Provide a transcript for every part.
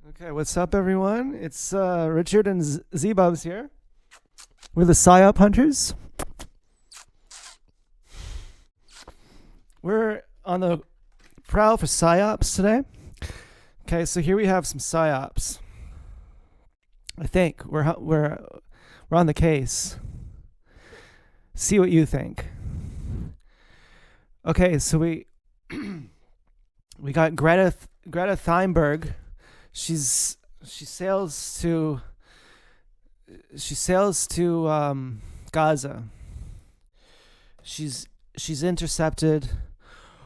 Okay, what's up, everyone? It's Richard and Z-Bubs here. We're the Psyop hunters. We're on the prowl for Psyops today. Okay, so here we have some Psyops. I think we're on the case. See what you think. Okay, so we we got Greta Thunberg. She sails to Gaza. She's intercepted.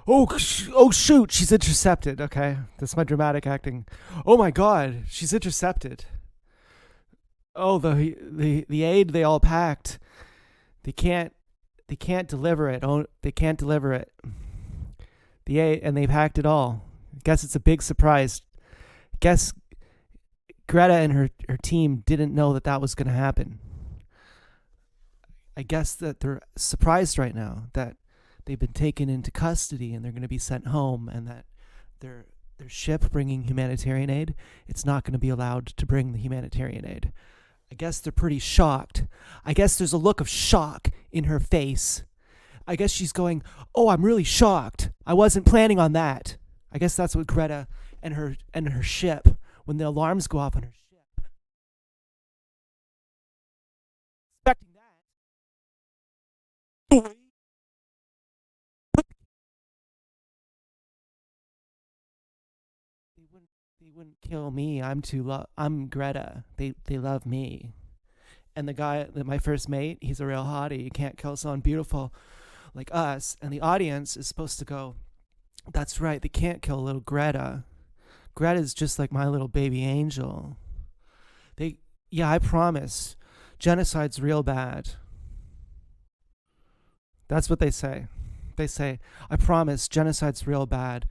Oh shoot, she's intercepted. Okay, that's my dramatic acting. Oh my god, she's intercepted. Oh, the aid they all packed. They can't deliver it. Oh, they can't deliver it. The aid, and they packed it all. Guess it's a big surprise. Guess Greta and her team didn't know that was going to happen. I guess that they're surprised right now that they've been taken into custody and they're going to be sent home, and that their ship bringing humanitarian aid, it's not going to be allowed to bring the humanitarian aid. I guess they're pretty shocked. I guess there's a look of shock in her face. I guess she's going, "Oh, I'm really shocked. I wasn't planning on that." I guess that's what Greta and her ship, when the alarms go off on her ship. Expecting that. They wouldn't kill me. I'm Greta. They love me. And the guy, my first mate, he's a real hottie. You can't kill someone beautiful like us. And the audience is supposed to go, "That's right. They can't kill little Greta. Greta's just like my little baby angel." Yeah, I promise. Genocide's real bad. That's what they say. They say, "I promise, genocide's real bad."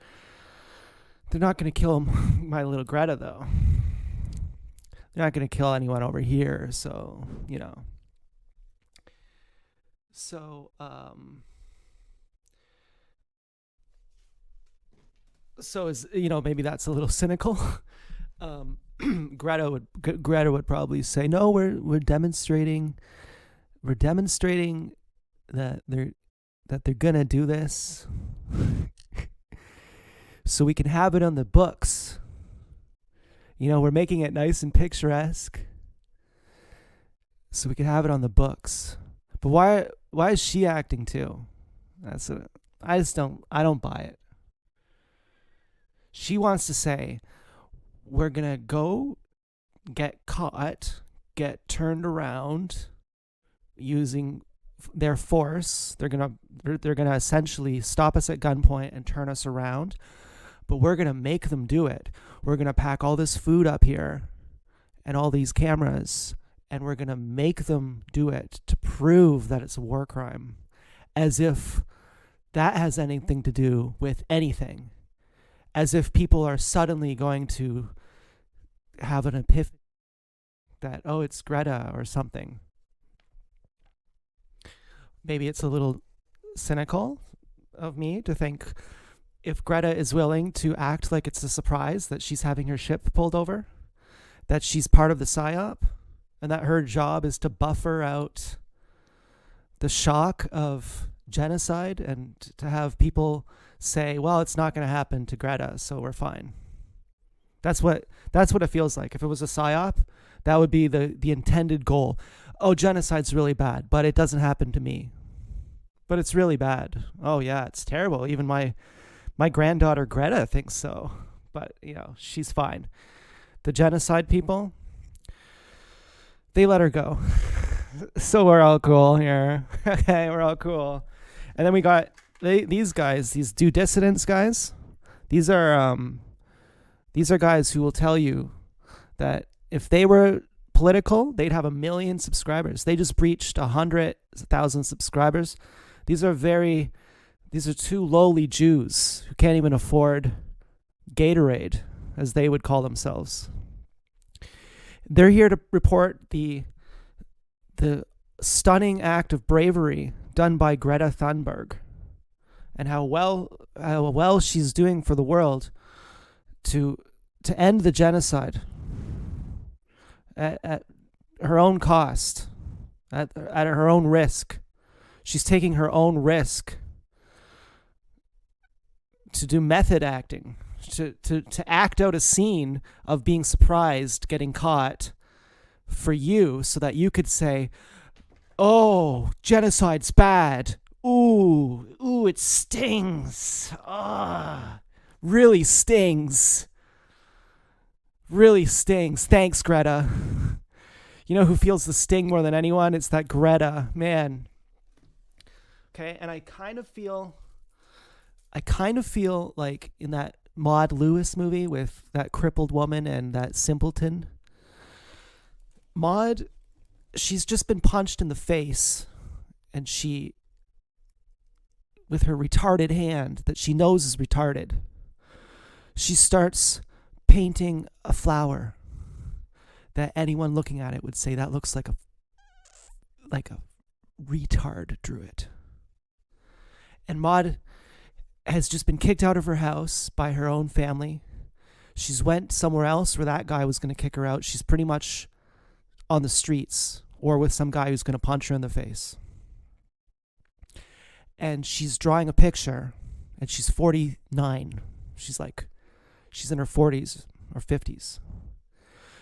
They're not going to kill my little Greta, though. They're not going to kill anyone over here, so, you know. So, maybe that's a little cynical. Greta would probably say, "No, we're demonstrating that they're gonna do this, so we can have it on the books. We're making it nice and picturesque, so we can have it on the books." But why is she acting too? I don't buy it. She wants to say, "We're gonna go get caught, get turned around using their force. They're gonna essentially stop us at gunpoint and turn us around, but we're gonna make them do it. We're gonna pack all this food up here and all these cameras, and we're gonna make them do it to prove that it's a war crime," as if that has anything to do with anything. As if people are suddenly going to have an epiphany that, oh, it's Greta or something. Maybe it's a little cynical of me to think, if Greta is willing to act like it's a surprise that she's having her ship pulled over, that she's part of the Psyop, and that her job is to buffer out the shock of genocide and to have people say, "Well, it's not going to happen to Greta, so we're fine." That's what it feels like. If it was a Psyop, that would be the intended goal. "Oh, genocide's really bad, but it doesn't happen to me. But it's really bad. Oh yeah, it's terrible. Even my granddaughter Greta thinks so, but she's fine." The genocide people, they let her go. So we're all cool here. Okay, we're all cool. And then we got these guys, these due dissidents guys. These are guys who will tell you that if they were political, they'd have 1 million subscribers. They just breached 100,000 subscribers. These are two lowly Jews who can't even afford Gatorade, as they would call themselves. They're here to report the stunning act of bravery done by Greta Thunberg, and how well she's doing for the world to to end the genocide at her own cost, at her own risk. She's taking her own risk to do method acting, to act out a scene of being surprised, getting caught for you, so that you could say, oh, genocide's bad. Ooh, it stings. Ah, really stings. Really stings. Thanks, Greta. You know who feels the sting more than anyone? It's that Greta, man. Okay, and I kind of feel like in that Maud Lewis movie with that crippled woman and that simpleton. Maud, she's just been punched in the face, and she, with her retarded hand that she knows is retarded, she starts painting a flower that anyone looking at it would say that looks like a retard drew it. And Maud has just been kicked out of her house by her own family. She's went somewhere else where that guy was going to kick her out. She's pretty much on the streets or with some guy who's going to punch her in the face. And she's drawing a picture, and she's 49. She's in her 40s or 50s.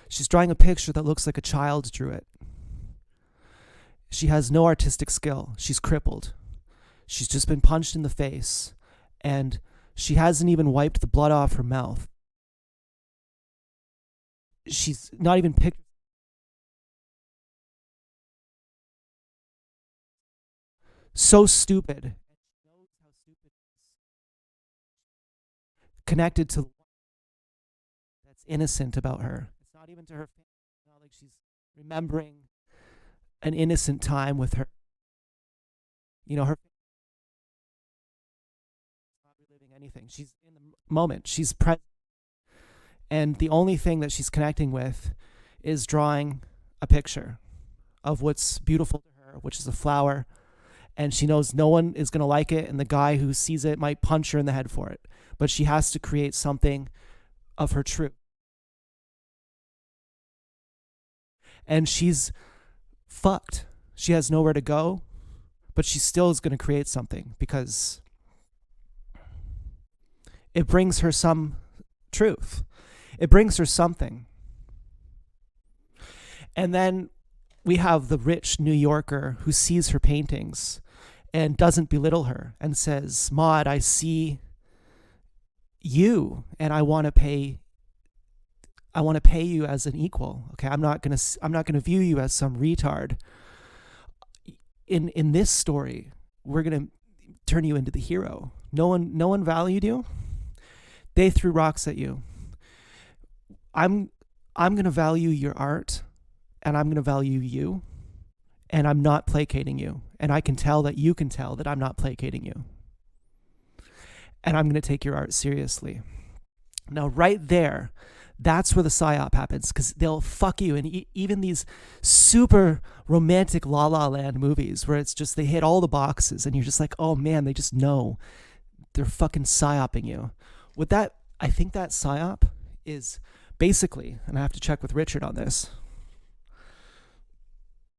She's drawing a picture that looks like a child drew it. She has no artistic skill. She's crippled. She's just been punched in the face, and she hasn't even wiped the blood off her mouth. She's not even picked. So stupid. Connected to that's innocent about her. It's not even to her family. It's not like she's remembering an innocent time with her. Her not reliving anything. She's in the moment. She's present. And the only thing that she's connecting with is drawing a picture of what's beautiful to her, which is a flower. And she knows no one is going to like it, and the guy who sees it might punch her in the head for it. But she has to create something of her truth. And she's fucked. She has nowhere to go, but she still is going to create something because it brings her some truth. It brings her something. And then we have the rich New Yorker who sees her paintings and doesn't belittle her and says, Maud, I see you and I want to pay you as an equal. Okay, I'm not going to view you as some retard. In this story, we're going to turn you into the hero. No one valued you. They threw rocks at you. I'm going to value your art, and I'm going to value you, and I'm not placating you. And I can tell that you can tell that I'm not placating you. And I'm going to take your art seriously. Now, right there, that's where the psyop happens, because they'll fuck you. And even these super romantic La La Land movies where it's just they hit all the boxes and you're just like, oh man, they just know. They're fucking psyoping you. I think that psyop is basically, and I have to check with Richard on this.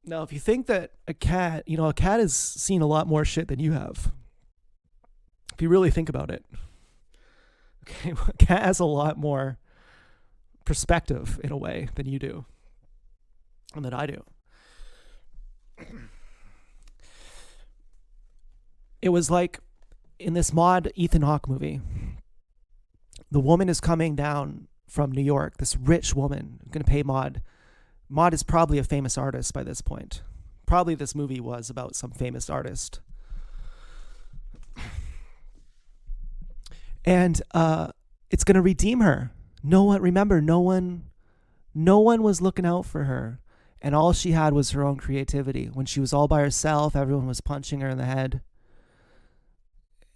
Now, if you think that a cat has seen a lot more shit than you have, if you really think about it, okay, a cat has a lot more perspective in a way than you do, and that I do. It was like in this Maud Ethan Hawke movie, the woman is coming down from New York, this rich woman, going to pay Maud. Maud is probably a famous artist by this point. Probably this movie was about some famous artist. And it's going to redeem her. No one was looking out for her. And all she had was her own creativity. When she was all by herself, everyone was punching her in the head.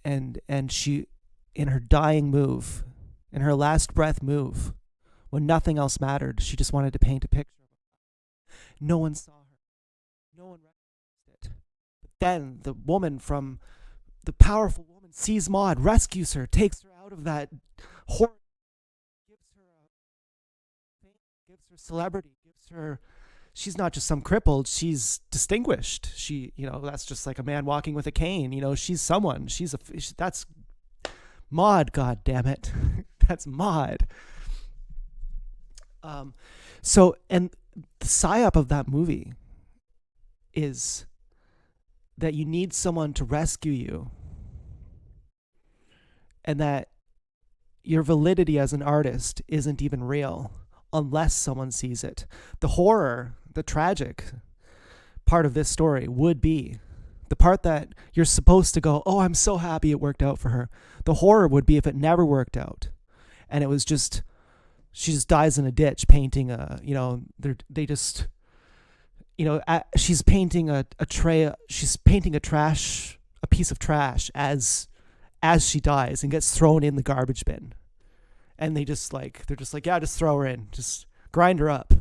And she, in her dying move, in her last breath move, when nothing else mattered, she just wanted to paint a picture. No one saw her. No one recognized it. But then the powerful woman sees Maud, rescues her, takes her out of that horror, gives her gives her celebrity, gives her, she's not just some crippled, she's distinguished. She, that's just like a man walking with a cane. She's someone. That's Maud, god damn it. That's Maud. And the psyop of that movie is that you need someone to rescue you, and that your validity as an artist isn't even real unless someone sees it. The horror, the tragic part of this story would be the part that you're supposed to go, oh, I'm so happy it worked out for her. The horror would be if it never worked out and it was just, she just dies in a ditch painting she's painting a piece of trash as she dies and gets thrown in the garbage bin. And they're just like, yeah, just throw her in. Just grind her up.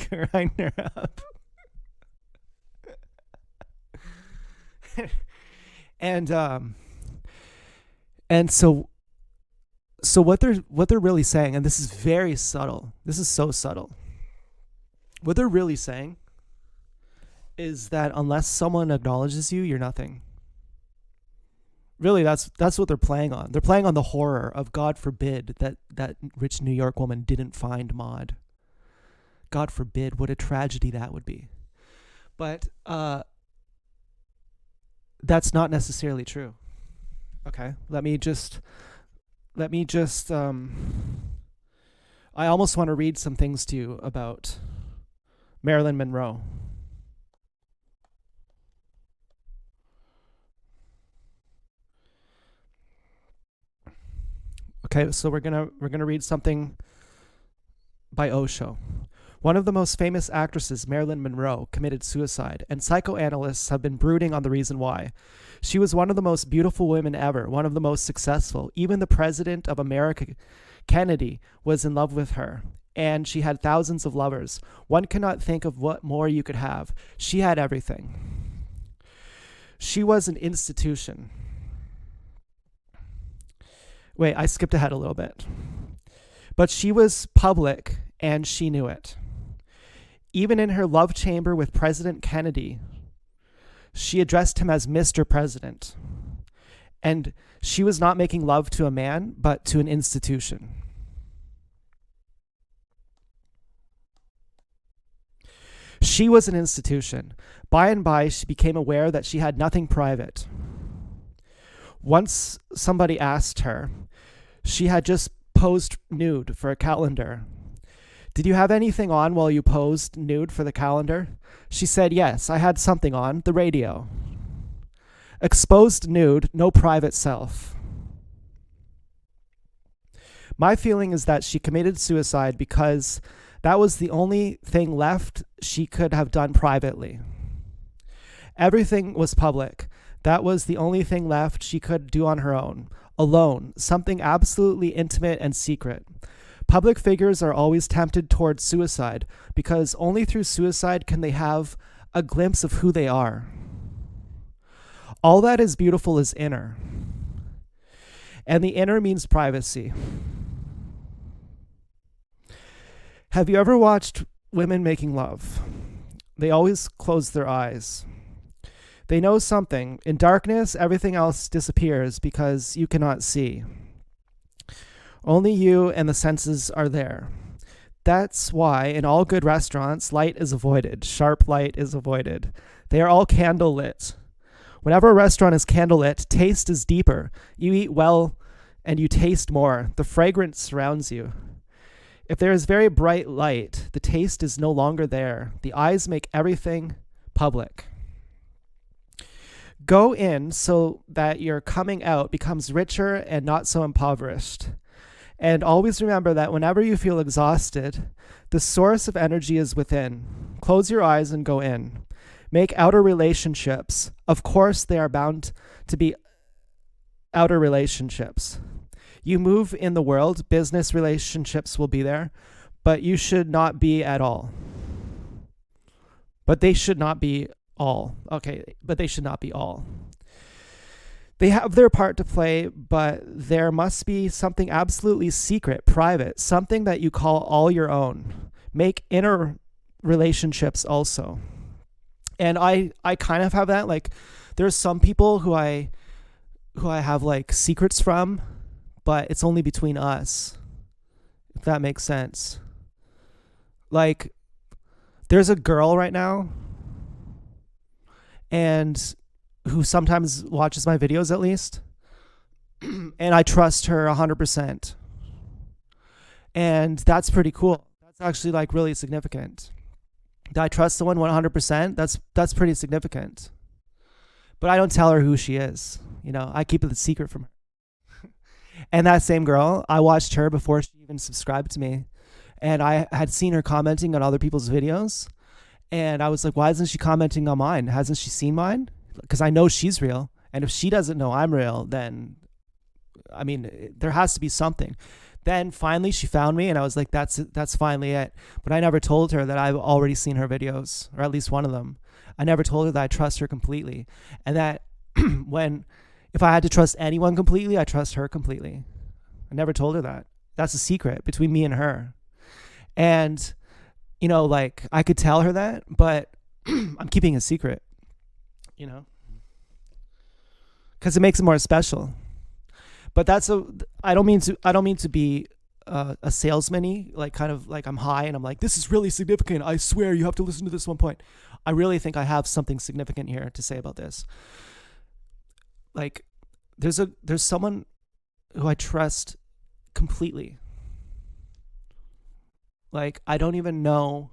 Grind her up. And so what they're really saying, and this is very subtle. This is so subtle. What they're really saying is that unless someone acknowledges you, you're nothing. Really, that's what they're playing on. They're playing on the horror of, God forbid, that rich New York woman didn't find Maud. God forbid, what a tragedy that would be. But that's not necessarily true. Okay, let me just I almost want to read some things to you about Marilyn Monroe. Okay, so we're gonna read something by Osho. One of the most famous actresses, Marilyn Monroe, committed suicide, and psychoanalysts have been brooding on the reason why. She was one of the most beautiful women ever, one of the most successful. Even the president of America, Kennedy, was in love with her, and she had thousands of lovers. One cannot think of what more you could have. She had everything. She was an institution. Wait, I skipped ahead a little bit. But she was public, and she knew it. Even in her love chamber with President Kennedy, she addressed him as Mr. President. And she was not making love to a man, but to an institution. She was an institution. By and by, she became aware that she had nothing private. Once somebody asked her, she had just posed nude for a calendar. Did you have anything on while you posed nude for the calendar? She said, yes, I had something on, the radio. Exposed nude, no private self. My feeling is that she committed suicide because that was the only thing left she could have done privately. Everything was public. That was the only thing left she could do on her own, alone, something absolutely intimate and secret. Public figures are always tempted towards suicide because only through suicide can they have a glimpse of who they are. All that is beautiful is inner, and the inner means privacy. Have you ever watched women making love? They always close their eyes. They know something. In darkness, everything else disappears because you cannot see. Only you and the senses are there. That's why in all good restaurants, light is avoided. Sharp light is avoided. They are all candle lit. Whenever a restaurant is candle lit, taste is deeper. You eat well and you taste more. The fragrance surrounds you. If there is very bright light, the taste is no longer there. The eyes make everything public. Go in so that your coming out becomes richer and not so impoverished. And always remember that whenever you feel exhausted, the source of energy is within. Close your eyes and go in. Make outer relationships. Of course, they are bound to be outer relationships. You move in the world, business relationships will be there, but you should not be at all. But they should not be all. Okay, but they should not be all. They have their part to play, but there must be something absolutely secret, private, something that you call all your own. Make inner relationships also. And I kind of have that. Like there's some people who I have like secrets from, but it's only between us, if that makes sense. Like there's a girl right now and who sometimes watches my videos at least, and I trust her 100%. And that's pretty cool. That's actually like really significant. That I trust someone 100%, that's pretty significant. But I don't tell her who she is. I keep it a secret from her. And that same girl, I watched her before she even subscribed to me. And I had seen her commenting on other people's videos. And I was like, why isn't she commenting on mine? Hasn't she seen mine? Because I know she's real. And if she doesn't know I'm real, then, I mean, there has to be something. Then finally she found me and I was like, that's finally it. But I never told her that I've already seen her videos, or at least one of them. I never told her that I trust her completely. And that if I had to trust anyone completely, I trust her completely. I never told her that. That's a secret between me and her. And, like I could tell her that, but I'm keeping a secret, because it makes it more special. But I don't mean to be a salesman-y, like kind of like I'm high and I'm like, this is really significant. I swear you have to listen to this one point. I really think I have something significant here to say about this. Like there's someone who I trust completely. Like I don't even know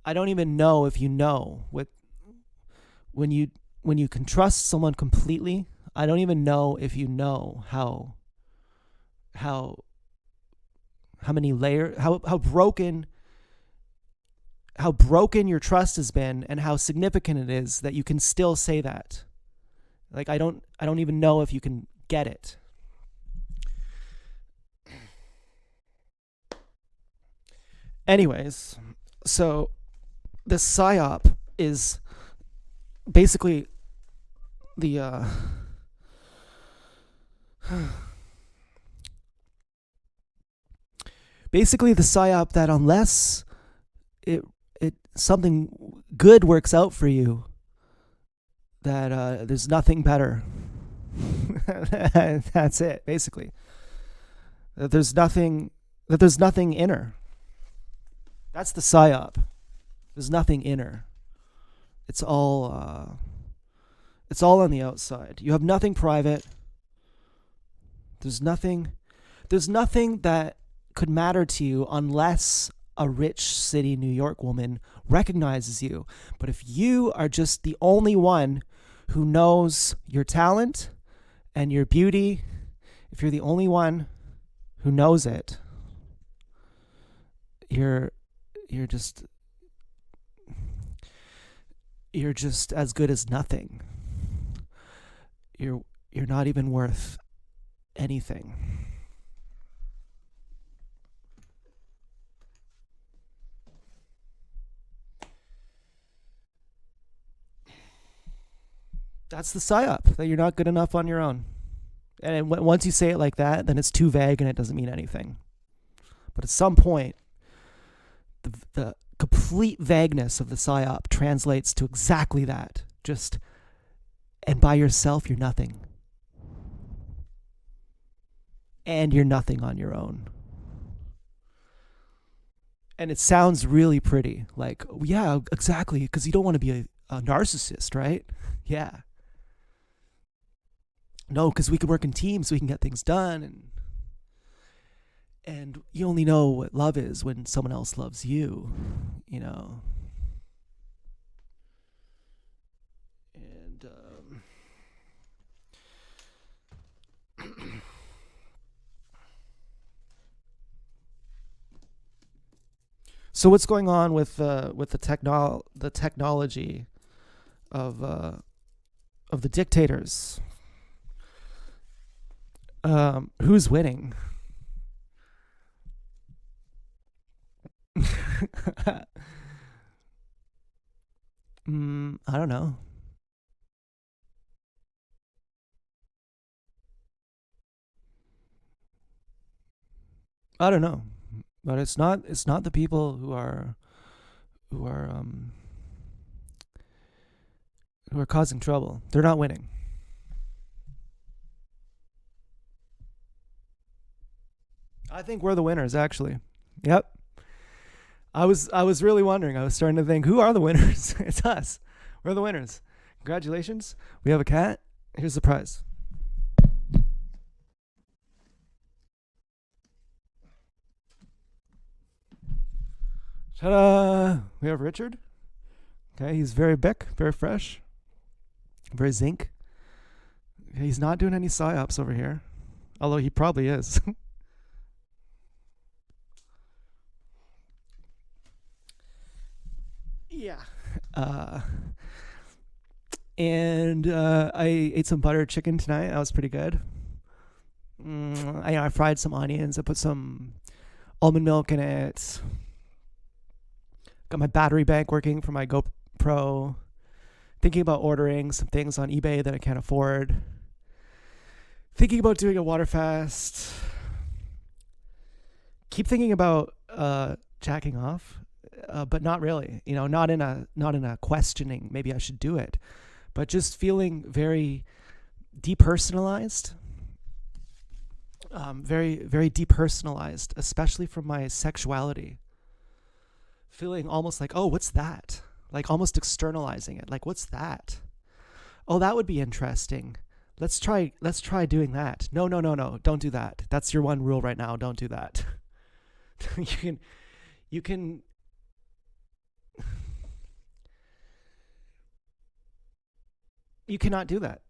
if you know what when you can trust someone completely. I don't even know if you know how many layers, how broken your trust has been, and how significant it is that you can still say that. Like I don't even know if you can get it. Anyways, so the Psyop is basically the basically the Psyop that unless it something good works out for you, that there's nothing better. That's it, basically. That there's nothing inner. That's the Psyop. There's nothing inner. It's all on the outside. You have nothing private. There's nothing that could matter to you unless a rich city New York woman recognizes you. But if you are just the only one who knows your talent and your beauty, if you're the only one who knows it, you're just as good as nothing. You're not even worth anything. That's the Psyop, that you're not good enough on your own. And once you say it like that, then it's too vague and it doesn't mean anything. But at some point, the complete vagueness of the Psyop translates to exactly that. And by yourself, you're nothing. And you're nothing on your own. And it sounds really pretty. Like, yeah, exactly, because you don't want to be a narcissist, right? Yeah. No, because we can work in teams, so we can get things done, and you only know what love is when someone else loves you, And so what's going on with the technology of the dictators? Who's winning? I don't know. I don't know, but it's not the people who are um who are causing trouble. They're not winning. I think we're the winners, actually. Yep. I was really wondering. I was starting to think, who are the winners? It's us. We're the winners. Congratulations. We have a cat. Here's the prize. Ta-da! We have Richard. Okay, he's very big, very fresh, very zinc. Okay, he's not doing any psyops over here, although he probably is. Yeah. Uh, and I ate some buttered chicken tonight. That was pretty good. I fried some onions. I put some almond milk in it. Got my battery bank working for my GoPro. Thinking about ordering some things on eBay that I can't afford. Thinking about doing a water fast. Keep thinking about jacking off, but not really. Not in a questioning. Maybe I should do it, but just feeling very depersonalized. Very very depersonalized, especially from my sexuality. Feeling almost like, oh, what's that? Like almost externalizing it. Like, what's that? Oh, that would be interesting. Let's try doing that. No, no, no, no. Don't do that. That's your one rule right now. Don't do that. you can you cannot do that.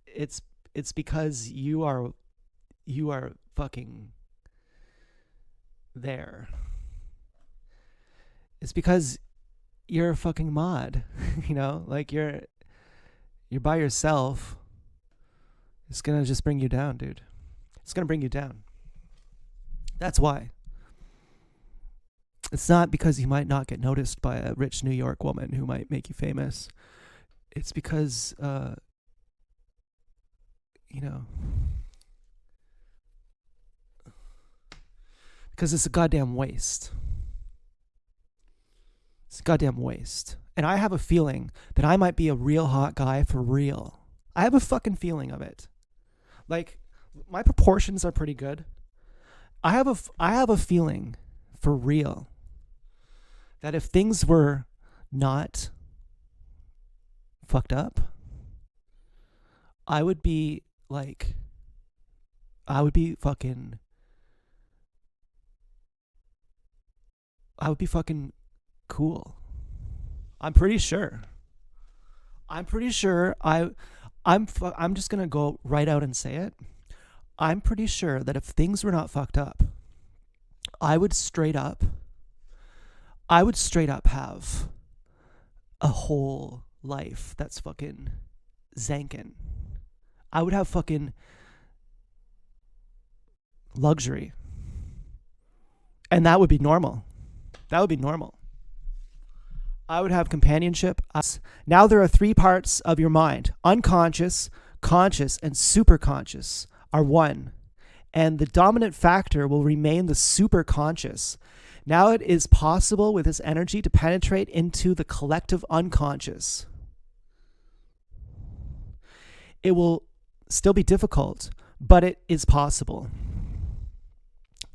It's because you are fucking there. It's because you're a fucking mod. Like you're by yourself. It's gonna just bring you down, dude. It's gonna bring you down. That's why. It's not because you might not get noticed by a rich New York woman who might make you famous. It's because you know because it's a goddamn waste. It's a goddamn waste. And I have a feeling that I might be a real hot guy for real. I have a fucking feeling of it. Like, my proportions are pretty good. I have a feeling for real that if things were not fucked up, I would be like, I would be fucking, I would be fucking cool. I'm pretty sure. I'm pretty sure I'm just going to go right out and say it. I'm pretty sure that if things were not fucked up, I would straight up have a whole life that's fucking zankin'. I would have fucking luxury. And that would be normal. That would be normal. I would have companionship. Now there are three parts of your mind: unconscious, conscious, and superconscious are one. And the dominant factor will remain the superconscious. Now it is possible with this energy to penetrate into the collective unconscious. It will still be difficult, but it is possible.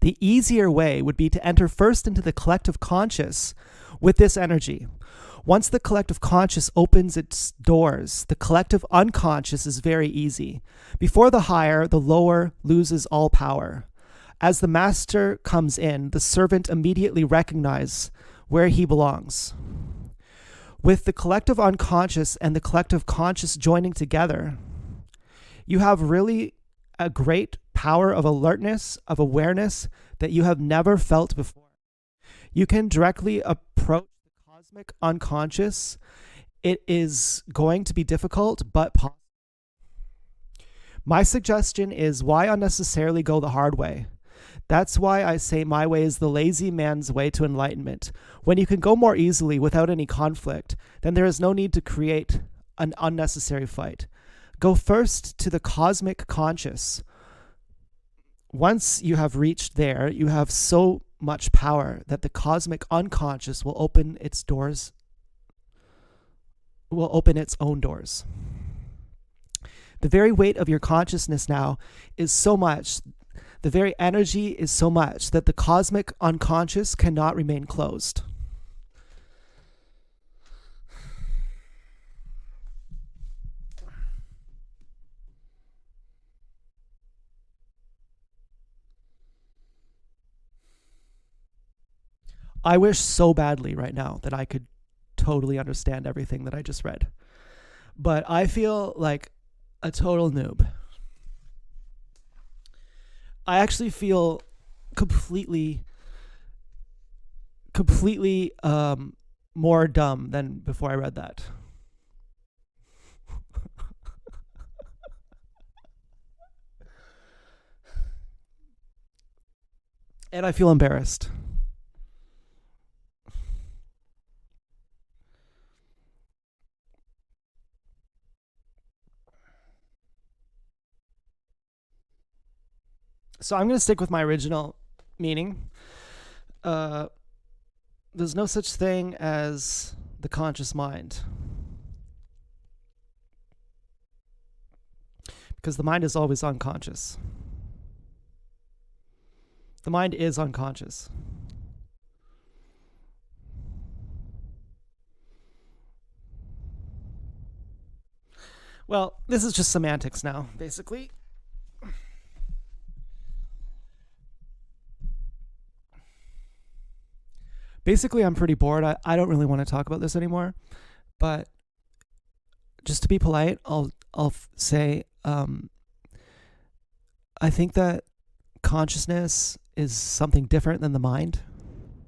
The easier way would be to enter first into the collective conscious with this energy. Once the collective conscious opens its doors, the collective unconscious is very easy. Before the higher, the lower loses all power. As the master comes in, the servant immediately recognizes where he belongs. With the collective unconscious and the collective conscious joining together, you have really a great power of alertness, of awareness that you have never felt before. You can directly approach the cosmic unconscious. It is going to be difficult, but possible. My suggestion is, why unnecessarily go the hard way? That's why I say my way is the lazy man's way to enlightenment. When you can go more easily without any conflict, then there is no need to create an unnecessary fight. Go first to the cosmic conscious. once you have reached there, you have so much power that the cosmic unconscious will open its doors, will open its own doors. The very weight of your consciousness now is so much, the very energy is so much that the cosmic unconscious cannot remain closed. I wish so badly right now that I could totally understand everything that I just read. But I feel like a total noob. I actually feel completely more dumb than before I read that. And I feel embarrassed. So I'm going to stick with my original meaning. There's no such thing as the conscious mind. Because the mind is always unconscious. The mind is unconscious. Well, this is just semantics now, basically. Basically, I'm pretty bored. I don't really want to talk about this anymore. But just to be polite, I'll say I think that consciousness is something different than the mind.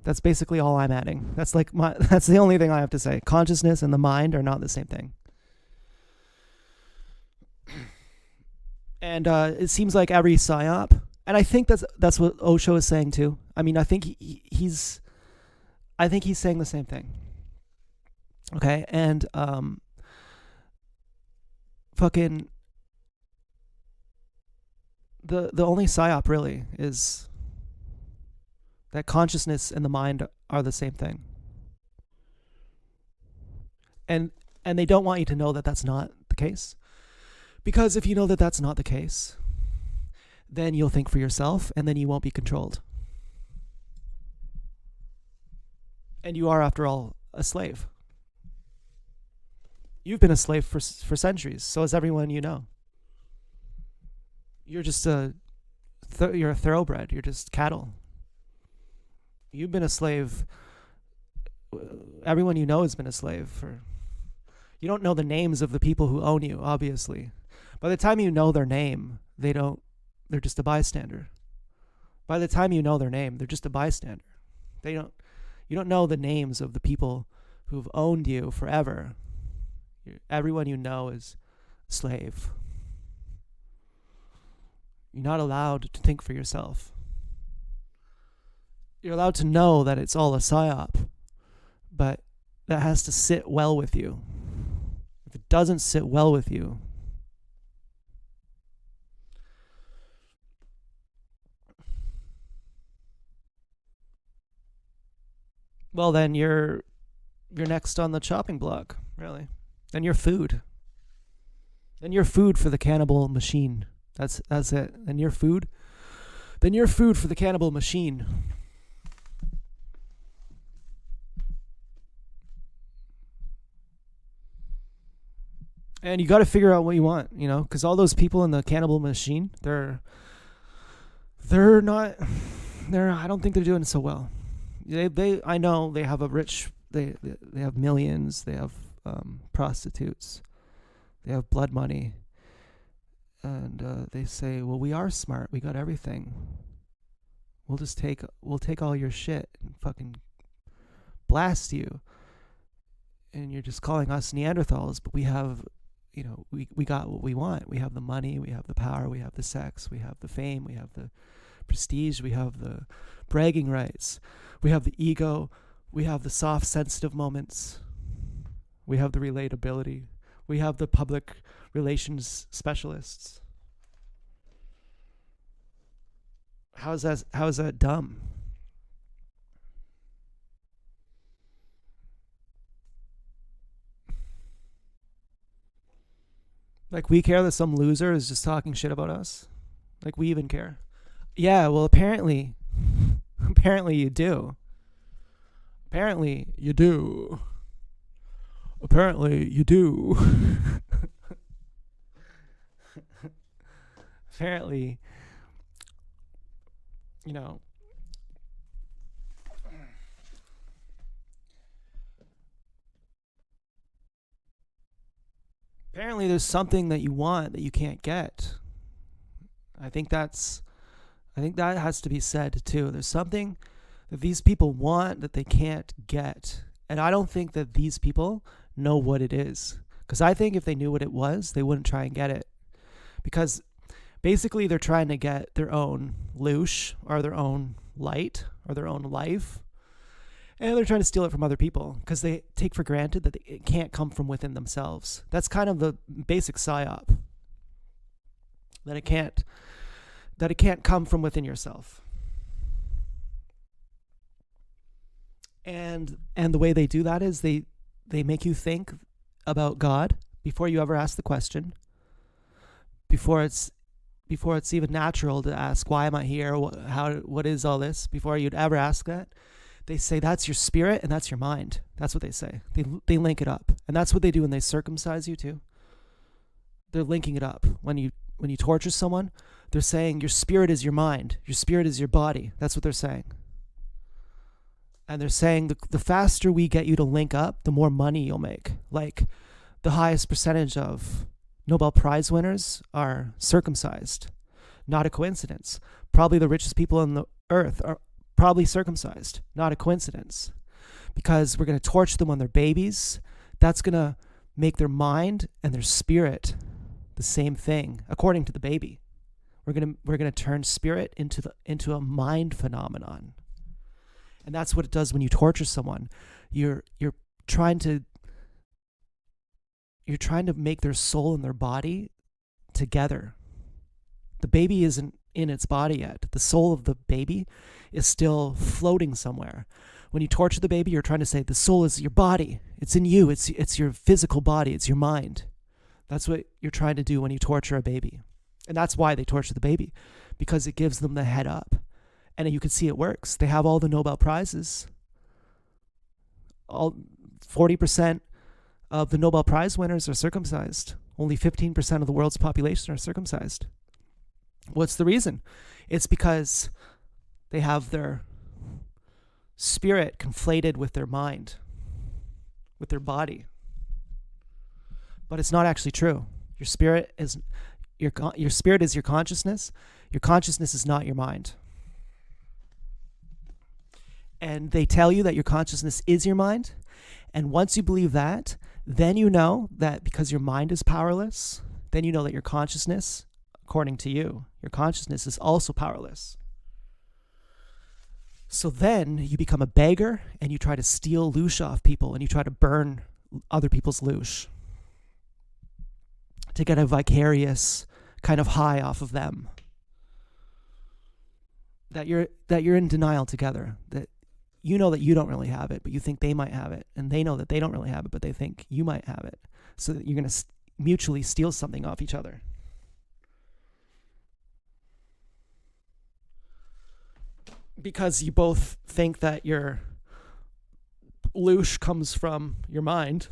That's basically all I'm adding. That's the only thing I have to say. Consciousness and the mind are not the same thing. And it seems like every psyop, and I think that's what Osho is saying too. I mean, I think he's saying the same thing. Okay, and fucking the only psyop really is that consciousness and the mind are the same thing. And they don't want you to know that that's not the case. Because if you know that that's not the case, then you'll think for yourself and then you won't be controlled. And you are, after all, a slave. You've been a slave for centuries. So is everyone you know. You're just you're a thoroughbred. You're just cattle. You've been a slave. Everyone you know has been a slave for. You don't know the names of the people who own you, obviously. By the time you know their name, they're just a bystander. By the time you know their name, they're just a bystander. You don't know the names of the people who've owned you forever. Everyone you know is a slave. You're not allowed to think for yourself. You're allowed to know that it's all a psyop, but that has to sit well with you. If it doesn't sit well with you, well, then you're next on the chopping block, really. Then you're food. Then you're food for the cannibal machine. That's it. Then you're food. Then you're food for the cannibal machine. And you got to figure out what you want, because all those people in the cannibal machine, they're not. I don't think they're doing so well. I know they have they have millions. They have prostitutes. They have blood money. And they say, well, we are smart. We got everything. We'll take all your shit and fucking blast you. And you're just calling us Neanderthals, but we have, we got what we want. We have the money, we have the power, we have the sex, we have the fame, we have the prestige, we have the bragging rights, we have the ego, we have the soft, sensitive moments, we have the relatability, we have the public relations specialists. How is that dumb? Like, we care that some loser is just talking shit about us? Like, we even care? Yeah, well, apparently, apparently you do. Apparently you do. Apparently you do. Apparently, you know, apparently there's something that you want that you can't get. I think that's I think that has to be said too. There's something that these people want that they can't get. And I don't think that these people know what it is. Because I think if they knew what it was, they wouldn't try and get it. Because basically they're trying to get their own loosh or their own light or their own life. And they're trying to steal it from other people because they take for granted that it can't come from within themselves. That's kind of the basic psyop. That it can't come from within yourself. And the way they do that is they make you think about God before you ever ask the question. Before it's even natural to ask, why am I here? What is all this? Before you'd ever ask that, they say that's your spirit and that's your mind. That's what they say. They link it up, and that's what they do when they circumcise you too. They're linking it up. When you torture someone, they're saying your spirit is your mind, your spirit is your body. That's what they're saying. And they're saying the faster we get you to link up, the more money you'll make. Like, the highest percentage of Nobel Prize winners are circumcised. Not a coincidence. Probably the richest people on the earth are probably circumcised. Not a coincidence. Because we're going to torture them when they're babies. That's going to make their mind and their spirit the same thing, according to the baby. We're going to turn spirit into a mind phenomenon. And that's what it does when you torture someone. You're trying to make their soul and their body together. The baby isn't in its body yet. The soul of the baby is still floating somewhere. When you torture the baby, you're trying to say the soul is your body. It's in you. It's your physical body. It's your mind. That's what you're trying to do when you torture a baby. And that's why they torture the baby, because it gives them the head up. And you can see it works. They have all the Nobel Prizes. All 40% of the Nobel Prize winners are circumcised. Only 15% of the world's population are circumcised. What's the reason? It's because they have their spirit conflated with their mind, with their body. But it's not actually true. Your spirit is your consciousness. Your consciousness is not your mind. And they tell you that your consciousness is your mind. And once you believe that, then you know that because your mind is powerless, then you know that your consciousness, according to you, your consciousness is also powerless. So then you become a beggar and you try to steal loosh off people and you try to burn other people's loosh to get a vicarious kind of high off of them. That you're in denial together. That you know that you don't really have it, but you think they might have it. And they know that they don't really have it, but they think you might have it. So that you're going to mutually steal something off each other. Because you both think that your loosh comes from your mind,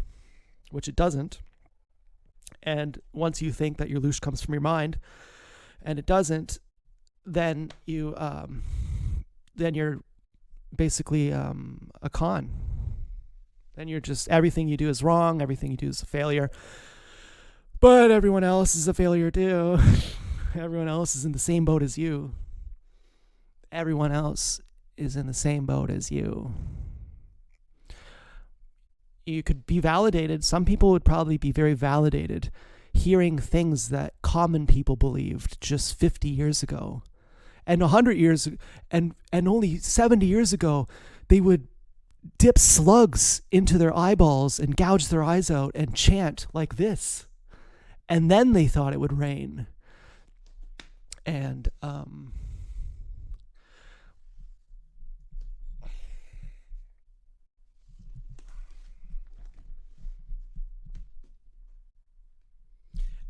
which it doesn't. And once you think that your loosh comes from your mind, and it doesn't, then you're basically a con. Then you're just, everything you do is wrong, everything you do is a failure. But everyone else is a failure too. Everyone else is in the same boat as you. Everyone else is in the same boat as you. You could be validated. Some people would probably be very validated hearing things that common people believed just 50 years ago. And 100 years, and only 70 years ago, they would dip slugs into their eyeballs and gouge their eyes out and chant like this. And then they thought it would rain. And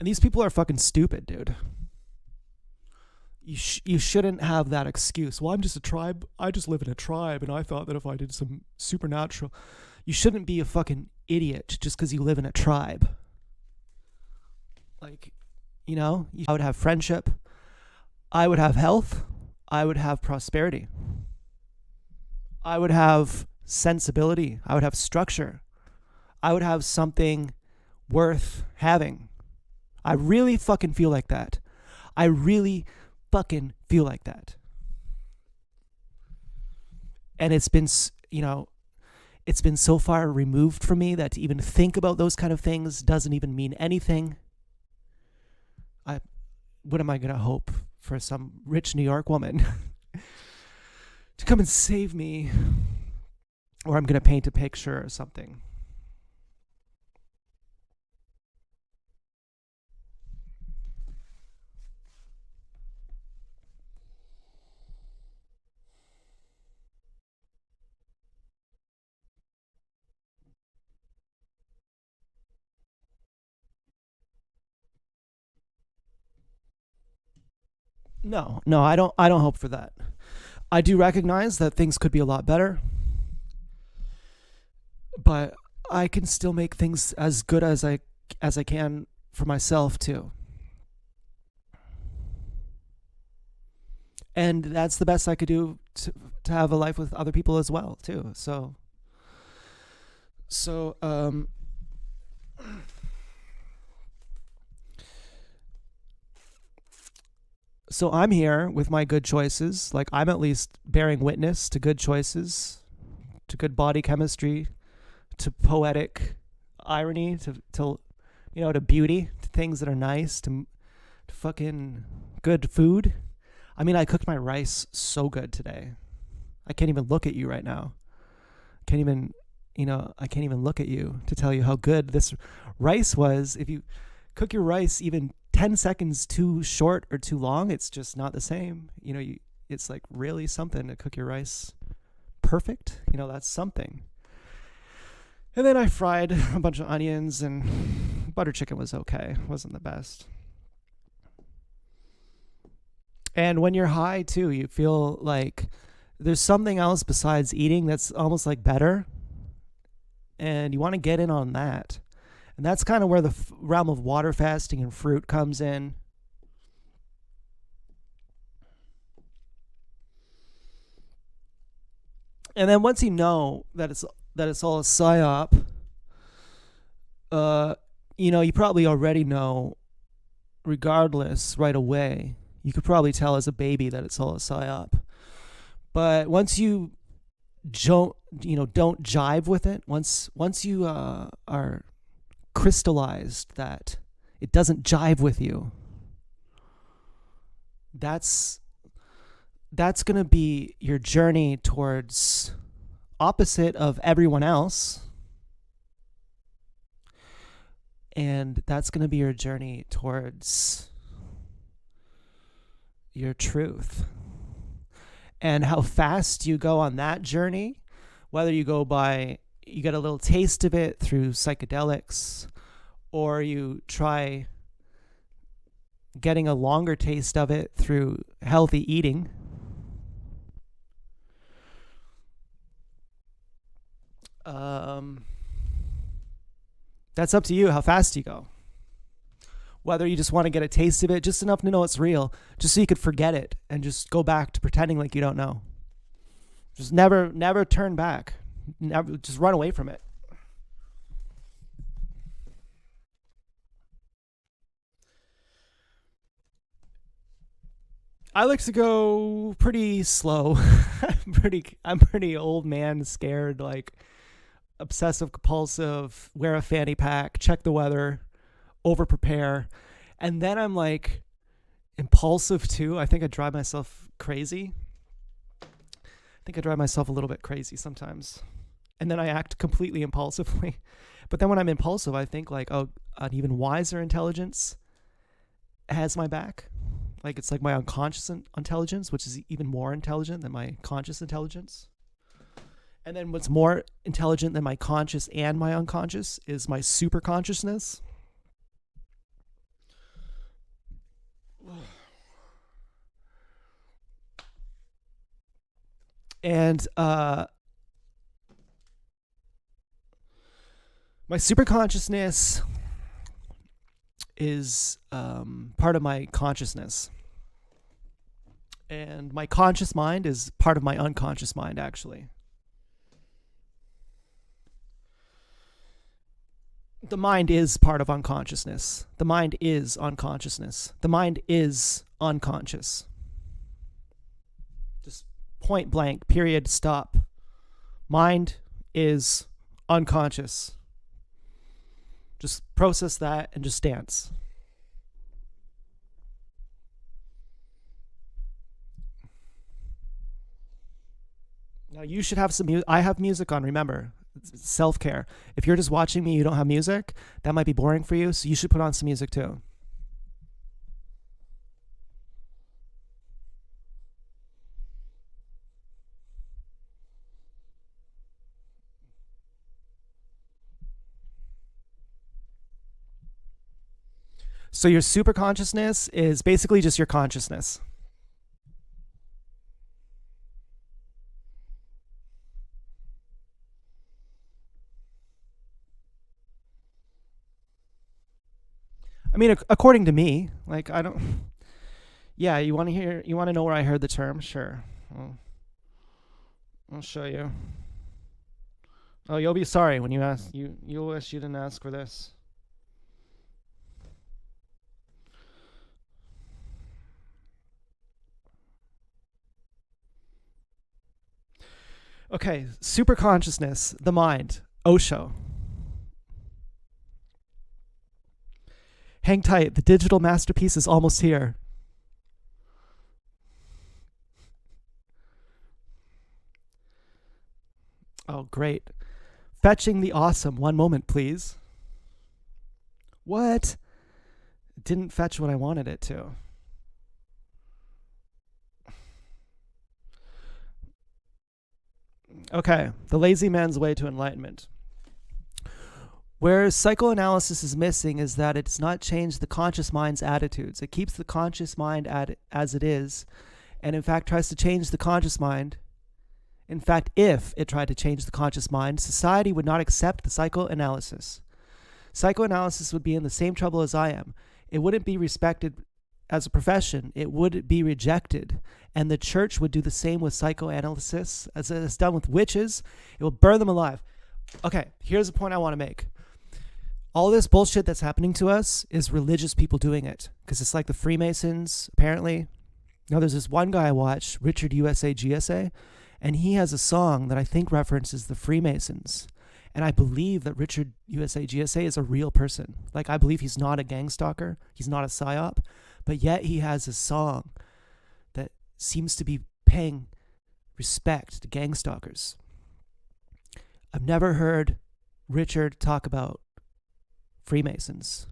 And these people are fucking stupid, dude. You shouldn't have that excuse. Well, I'm just a tribe. I just live in a tribe, and I thought that if I did some supernatural, you shouldn't be a fucking idiot just because you live in a tribe. Like, I would have friendship. I would have health. I would have prosperity. I would have sensibility. I would have structure. I would have something worth having. I really fucking feel like that. I really fucking feel like that. And it's been so far removed from me that to even think about those kind of things doesn't even mean anything. What am I going to hope for some rich New York woman to come and save me? Or I'm going to paint a picture or something. No, I don't hope for that. I do recognize that things could be a lot better, but I can still make things as good as I can for myself too. And that's the best I could do to have a life with other people as well too. So I'm here with my good choices. Like, I'm at least bearing witness to good choices, to good body chemistry, to poetic irony, to beauty, to things that are nice, to fucking good food. I mean, I cooked my rice so good today. I can't even look at you right now. I can't even look at you to tell you how good this rice was. If you cook your rice even 10 seconds too short or too long, it's just not the same. It's like really something to cook your rice perfect. That's something. And then I fried a bunch of onions, and butter chicken was okay. It wasn't the best. And when you're high too, you feel like there's something else besides eating that's almost like better. And you want to get in on that. And that's kind of where the realm of water fasting and fruit comes in. And then once you know that it's all a psyop, you probably already know, regardless, right away. You could probably tell as a baby that it's all a psyop. But once you don't jive with it, once you are crystallized that it doesn't jive with you, that's going to be your journey towards opposite of everyone else, and that's going to be your journey towards your truth. And how fast you go on that journey, whether you get a little taste of it through psychedelics, or you try getting a longer taste of it through healthy eating. That's up to you how fast you go. Whether you just want to get a taste of it, just enough to know it's real, just so you could forget it and just go back to pretending like you don't know. Just never turn back. Never, just run away from it. I like to go pretty slow. I'm pretty old man scared, like obsessive compulsive, wear a fanny pack, check the weather, over prepare. And then I'm like impulsive too. I think I drive myself crazy. I think I drive myself a little bit crazy sometimes. And then I act completely impulsively. But then when I'm impulsive, I think like, oh, an even wiser intelligence has my back. Like it's like my unconscious intelligence, which is even more intelligent than my conscious intelligence. And then what's more intelligent than my conscious and my unconscious is my super consciousness. And my superconsciousness is part of my consciousness. And my conscious mind is part of my unconscious mind, actually. The mind is part of unconsciousness. The mind is unconsciousness. The mind is unconscious. Just point blank, period, stop. Mind is unconscious. Just process that and just dance. Now you should have some music. I have music on, remember. Self-care. If you're just watching me, you don't have music, that might be boring for you, so you should put on some music too. So your super consciousness is basically just your consciousness. I mean, according to me, like, I don't. Yeah, you want to hear? You want to know where I heard the term? Sure, I'll show you. Oh, you'll be sorry when you ask. You'll wish you didn't ask for this. Okay, super consciousness, the mind, Osho. Hang tight, the digital masterpiece is almost here. Oh, great. Fetching the awesome. One moment, please. What? It didn't fetch what I wanted it to. Okay, the lazy man's way to enlightenment. Where psychoanalysis is missing is that it does not change the conscious mind's attitudes. It keeps the conscious mind as it is, and in fact tries to change the conscious mind. In fact, if it tried to change the conscious mind, society would not accept the psychoanalysis. Psychoanalysis would be in the same trouble as I am. It wouldn't be respected as a profession. It would be rejected. And the church would do the same with psychoanalysis as it has done with witches. It will burn them alive. Okay, here's the point I want to make. All this bullshit that's happening to us is religious people doing it. Because it's like the Freemasons, apparently. Now, there's this one guy I watch, Richard USA GSA, and he has a song that I think references the Freemasons. And I believe that Richard USA GSA is a real person. Like, I believe he's not a gang stalker. He's not a psyop. But yet he has a song that seems to be paying respect to gang stalkers. I've never heard Richard talk about Freemasons.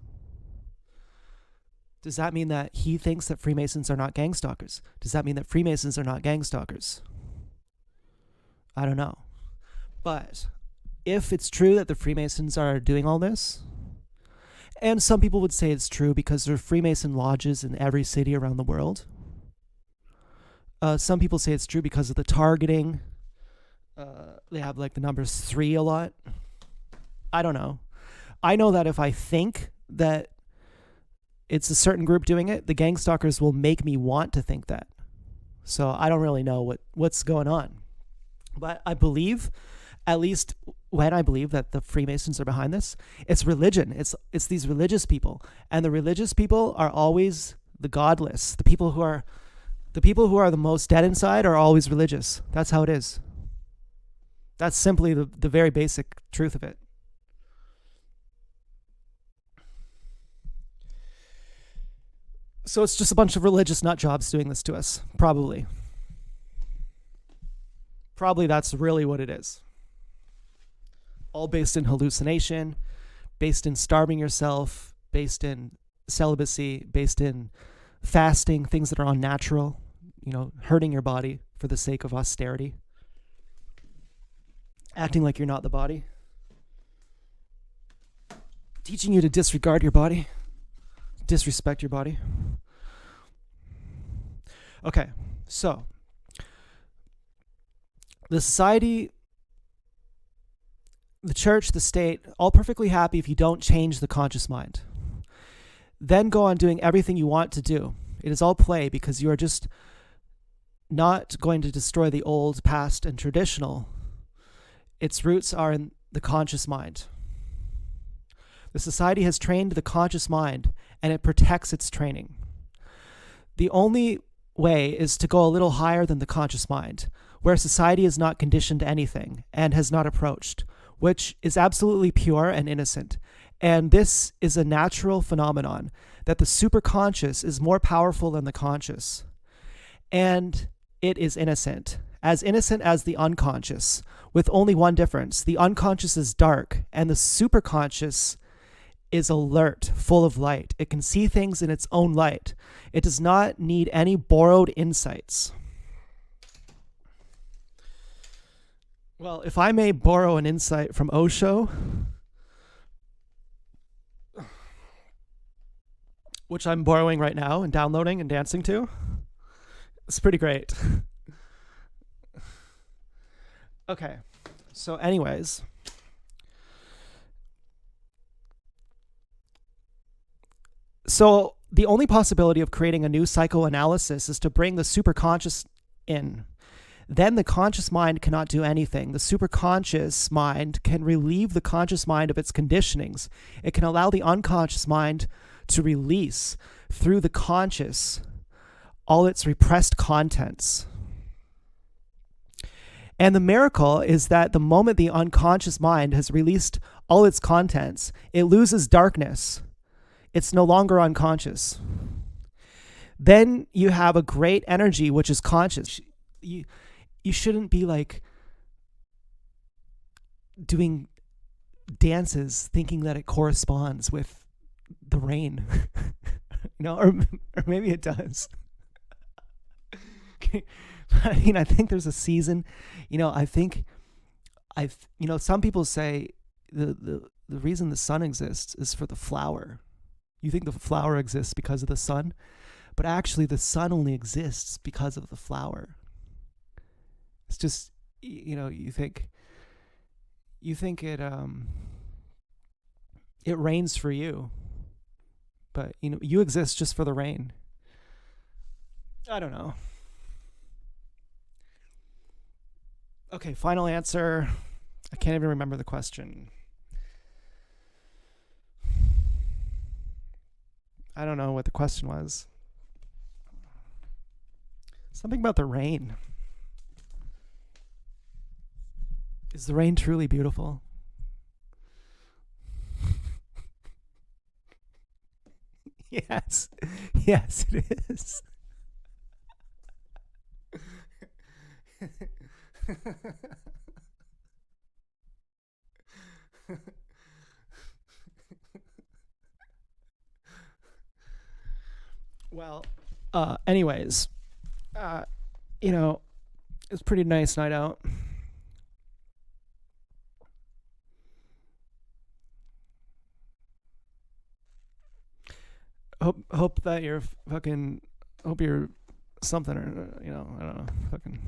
Does that mean that he thinks that Freemasons are not gang stalkers? Does that mean that Freemasons are not gang stalkers? I don't know. But if it's true that the Freemasons are doing all this, and some people would say it's true because there are Freemason lodges in every city around the world. Some people say it's true because of the targeting. They have like the numbers 3 a lot. I don't know. I know that if I think that it's a certain group doing it, the gang stalkers will make me want to think that. So I don't really know what's going on. But I believe, at least when I believe that the Freemasons are behind this, it's religion. It's these religious people. And the religious people are always the godless. The people who are the most dead inside are always religious. That's how it is. That's simply the very basic truth of it. So it's just a bunch of religious nut jobs doing this to us, probably. Probably that's really what it is. All based in hallucination, based in starving yourself, based in celibacy, based in fasting, things that are unnatural, hurting your body for the sake of austerity. Acting like you're not the body. Teaching you to disregard your body. Disrespect your body. Okay, so The society, the church, the state, all perfectly happy if you don't change the conscious mind. Then go on doing everything you want to do. It is all play because you are just not going to destroy the old, past, and traditional. Its roots are in the conscious mind. The society has trained the conscious mind, and it protects its training. The only way is to go a little higher than the conscious mind, where society is not conditioned to anything and has not approached, which is absolutely pure and innocent. And this is a natural phenomenon, that the superconscious is more powerful than the conscious. And it is innocent as the unconscious, with only one difference. The unconscious is dark, and the superconscious is alert, full of light. It can see things in its own light. It does not need any borrowed insights. Well, if I may borrow an insight from Osho, which I'm borrowing right now and downloading and dancing to, it's pretty great. Okay, so anyways, so the only possibility of creating a new psychoanalysis is to bring the superconscious in. Then the conscious mind cannot do anything. The superconscious mind can relieve the conscious mind of its conditionings. It can allow the unconscious mind to release through the conscious all its repressed contents. And the miracle is that the moment the unconscious mind has released all its contents, it loses darkness. It's no longer unconscious. Then you have a great energy which is conscious. You shouldn't be like doing dances thinking that it corresponds with the rain. Or maybe it does. I mean, I think there's a season, some people say the reason the sun exists is for the flower. You think the flower exists because of the sun, but actually the sun only exists because of the flower. It's just, you think it rains for you, but you exist just for the rain. I don't know. Okay, final answer. I can't even remember the question. I don't know what the question was. Something about the rain. Is the rain truly beautiful? Yes. Yes, it is. Well, anyways, it's a pretty nice night out. Hope that you're fucking, hope you're something, or, I don't know, fucking